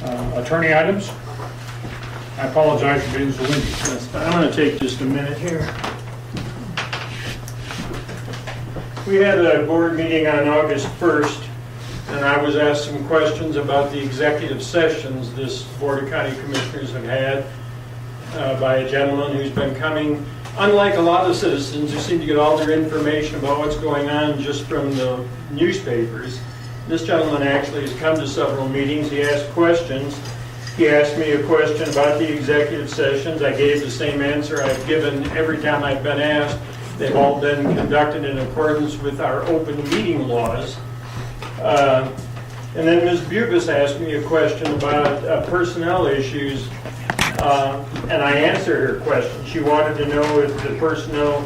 Attorney items? I apologize for being so windy. Yes, I'm going to take just a minute here. We had a board meeting on August 1st, and I was asked some questions about the executive sessions this Board of County Commissioners have had by a gentleman who's been coming. Unlike a lot of citizens who seem to get all their information about what's going on just from the newspapers, this gentleman actually has come to several meetings. He asked questions. He asked me a question about the executive sessions. I gave the same answer I've given every time I've been asked. They've all been conducted in accordance with our open meeting laws. And then Ms. Bubis asked me a question about personnel issues, and I answered her question. She wanted to know if the personnel,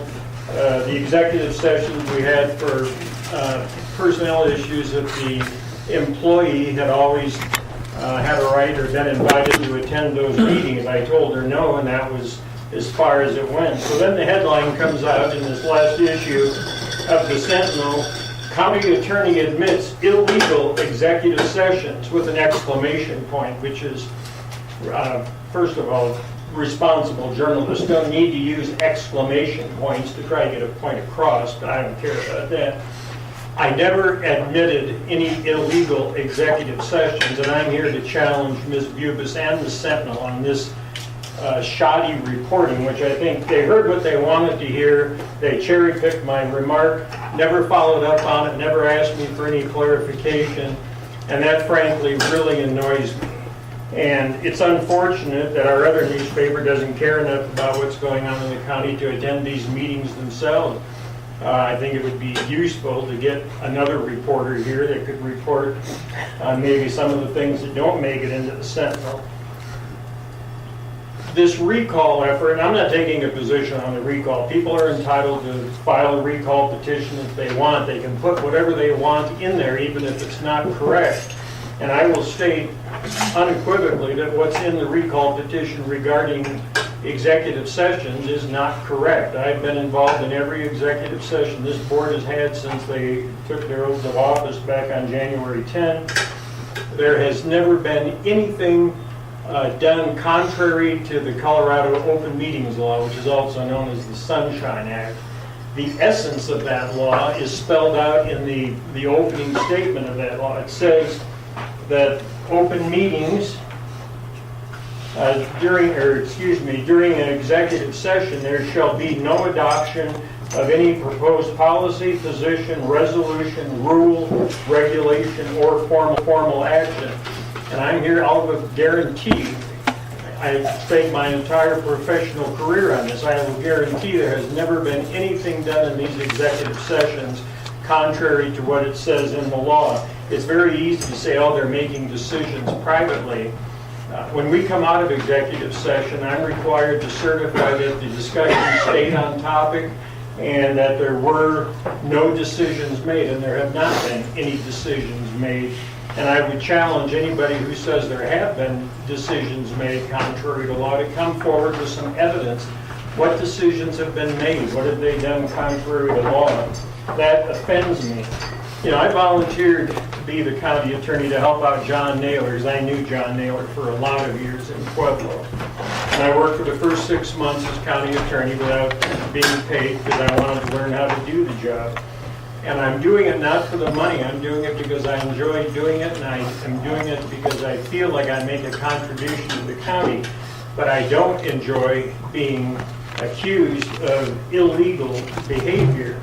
the executive sessions we had for personnel issues, if the employee had always had a right or been invited to attend those meetings. I told her no, and that was as far as it went. So then the headline comes out in this last issue of the Sentinel: County Attorney admits illegal executive sessions, with an exclamation point, which is, first of all, responsible journalists don't need to use exclamation points to try to get a point across, but I don't care about that. I never admitted any illegal executive sessions, and I'm here to challenge Ms. Bubis and the Sentinel on this shoddy reporting, which I think they heard what they wanted to hear. They cherry-picked my remark, never followed up on it, never asked me for any clarification, and that frankly really annoys me. And it's unfortunate that our other newspaper doesn't care enough about what's going on in the county to attend these meetings themselves. I think it would be useful to get another reporter here that could report on maybe some of the things that don't make it into the Sentinel. This recall effort, and I'm not taking a position on the recall. People are entitled to file a recall petition if they want. They can put whatever they want in there, even if it's not correct. And I will state unequivocally that what's in the recall petition regarding executive sessions is not correct. I've been involved in every executive session this board has had since they took their oaths of office back on January 10. There has never been anything done contrary to the Colorado Open Meetings Law, which is also known as the Sunshine Act. The essence of that law is spelled out in the opening statement of that law. It says that open meetings during an executive session, there shall be no adoption of any proposed policy, position, resolution, rule, regulation, or formal action. And I'm here, I'll guarantee, I've spent my entire professional career on this, I will guarantee there has never been anything done in these executive sessions contrary to what it says in the law. It's very easy to say, oh, they're making decisions privately. When we come out of executive session, I'm required to certify that the discussion stayed on topic and that there were no decisions made, and there have not been any decisions made. And I would challenge anybody who says there have been decisions made contrary to law to come forward with some evidence. What decisions have been made? What have they done contrary to law? That offends me. You know, I volunteered to be the county attorney to help out John Naylor, because I knew John Naylor for a lot of years in Pueblo. And I worked for the first 6 months as county attorney without being paid because I wanted to learn how to do the job. And I'm doing it not for the money, I'm doing it because I enjoy doing it, and I am doing it because I feel like I make a contribution to the county. But I don't enjoy being accused of illegal behavior.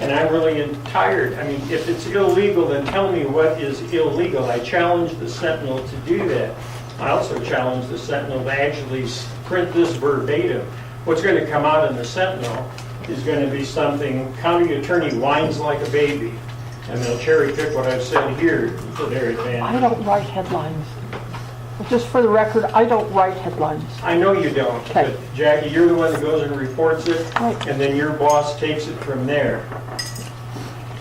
And I'm really tired. I mean, if it's illegal, then tell me what is illegal. I challenge the Sentinel to do that. I also challenge the Sentinel to actually print this verbatim. What's going to come out in the Sentinel is going to be something, county attorney whines like a baby, and they'll cherry pick what I've said here for their advantage. I don't write headlines. Just for the record, I don't write headlines. I know you don't, Okay. but Jackie, you're the one that goes and reports it, Right. and then your boss takes it from there.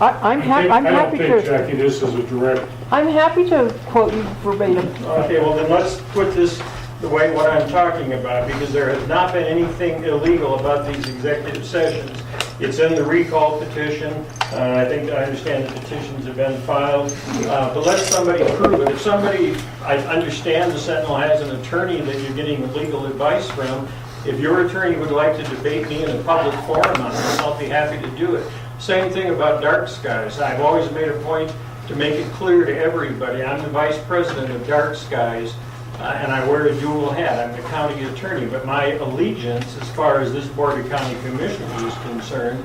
I'm I don't happy think, to. Jackie, this is a direct. I'm happy to quote you verbatim. Okay, well then let's put this the way what I'm talking about, because there has not been anything illegal about these executive sessions. It's in the recall petition. I understand the petitions have been filed, but let somebody prove it. If somebody, I understand the Sentinel has an attorney that you're getting legal advice from. If your attorney would like to debate me in a public forum on this, I'll be happy to do it. Same thing about dark skies. I've always made a point to make it clear to everybody, I'm the vice president of Dark Skies, and I wear a dual hat. I'm the county attorney, but my allegiance, as far as this Board of County Commissioners is concerned,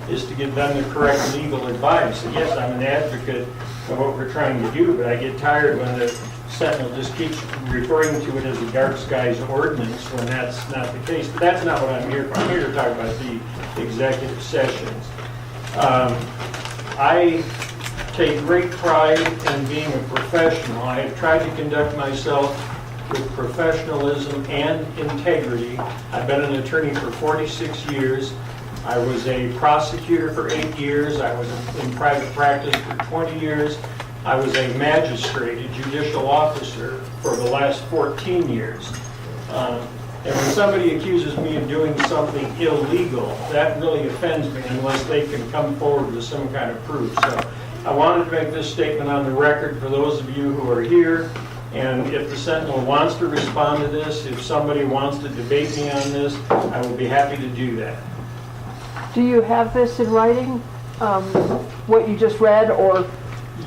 is to give them the correct legal advice. And yes, I'm an advocate of what we're trying to do, but I get tired when the Sentinel just keeps referring to it as the Dark Skies Ordinance when that's not the case. But that's not what I'm here for. I'm here to talk about the executive sessions. I take great pride in being a professional. I have tried to conduct myself with professionalism and integrity. I've been an attorney for 46 years. I was a prosecutor for 8 years. I was in private practice for 20 years. I was a magistrate, a judicial officer for the last 14 years. And when somebody accuses me of doing something illegal, that really offends me unless they can come forward with some kind of proof. So I wanted to make this statement on the record for those of you who are here. And if the Sentinel wants to respond to this, if somebody wants to debate me on this, I will be happy to do that. Do you have this in writing, what you just read, or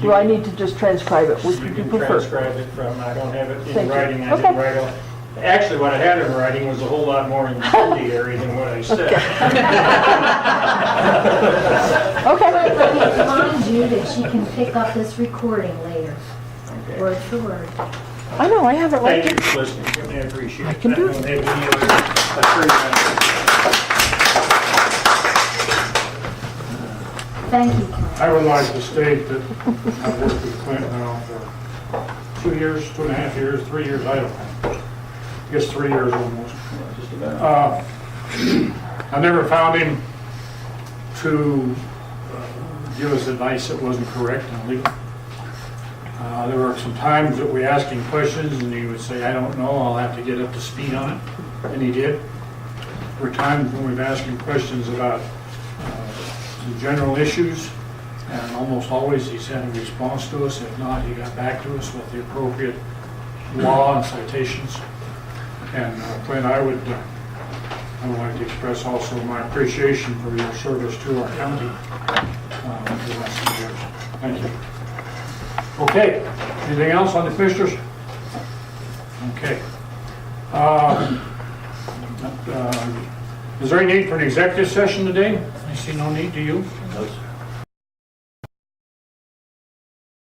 do I need to just transcribe it? Which You would you can prefer? transcribe it from, I don't have it in Thank you. writing. I Okay. didn't write all. Actually, what I had in writing was a whole lot more incendiary than what I said. Okay. But he reminds you that she can pick up this recording later, Okay. word for word. I know, I have it right Thank you here. for listening to me. I appreciate it. I can do it. don't have any other attorney. Thank you, Ken. I would like to state that I've worked with Clint now for 2 years, 2.5 years, 3 years, I don't know. I guess 3 years almost. Just about. I never found him to give us advice that wasn't correct and legal. There were some times that we asked him questions and he would say, I don't know, I'll have to get up to speed on it. And he did. There were times when we've asked him questions about the general issues, and almost always he sent a response to us. If not, he got back to us with the appropriate law and citations. And Clint, I would like to express also my appreciation for your service to our county for the last few years. Thank you. Okay, anything else on the commissioners? Okay. Is there any need for an executive session today? I see no need, do you? No, sir.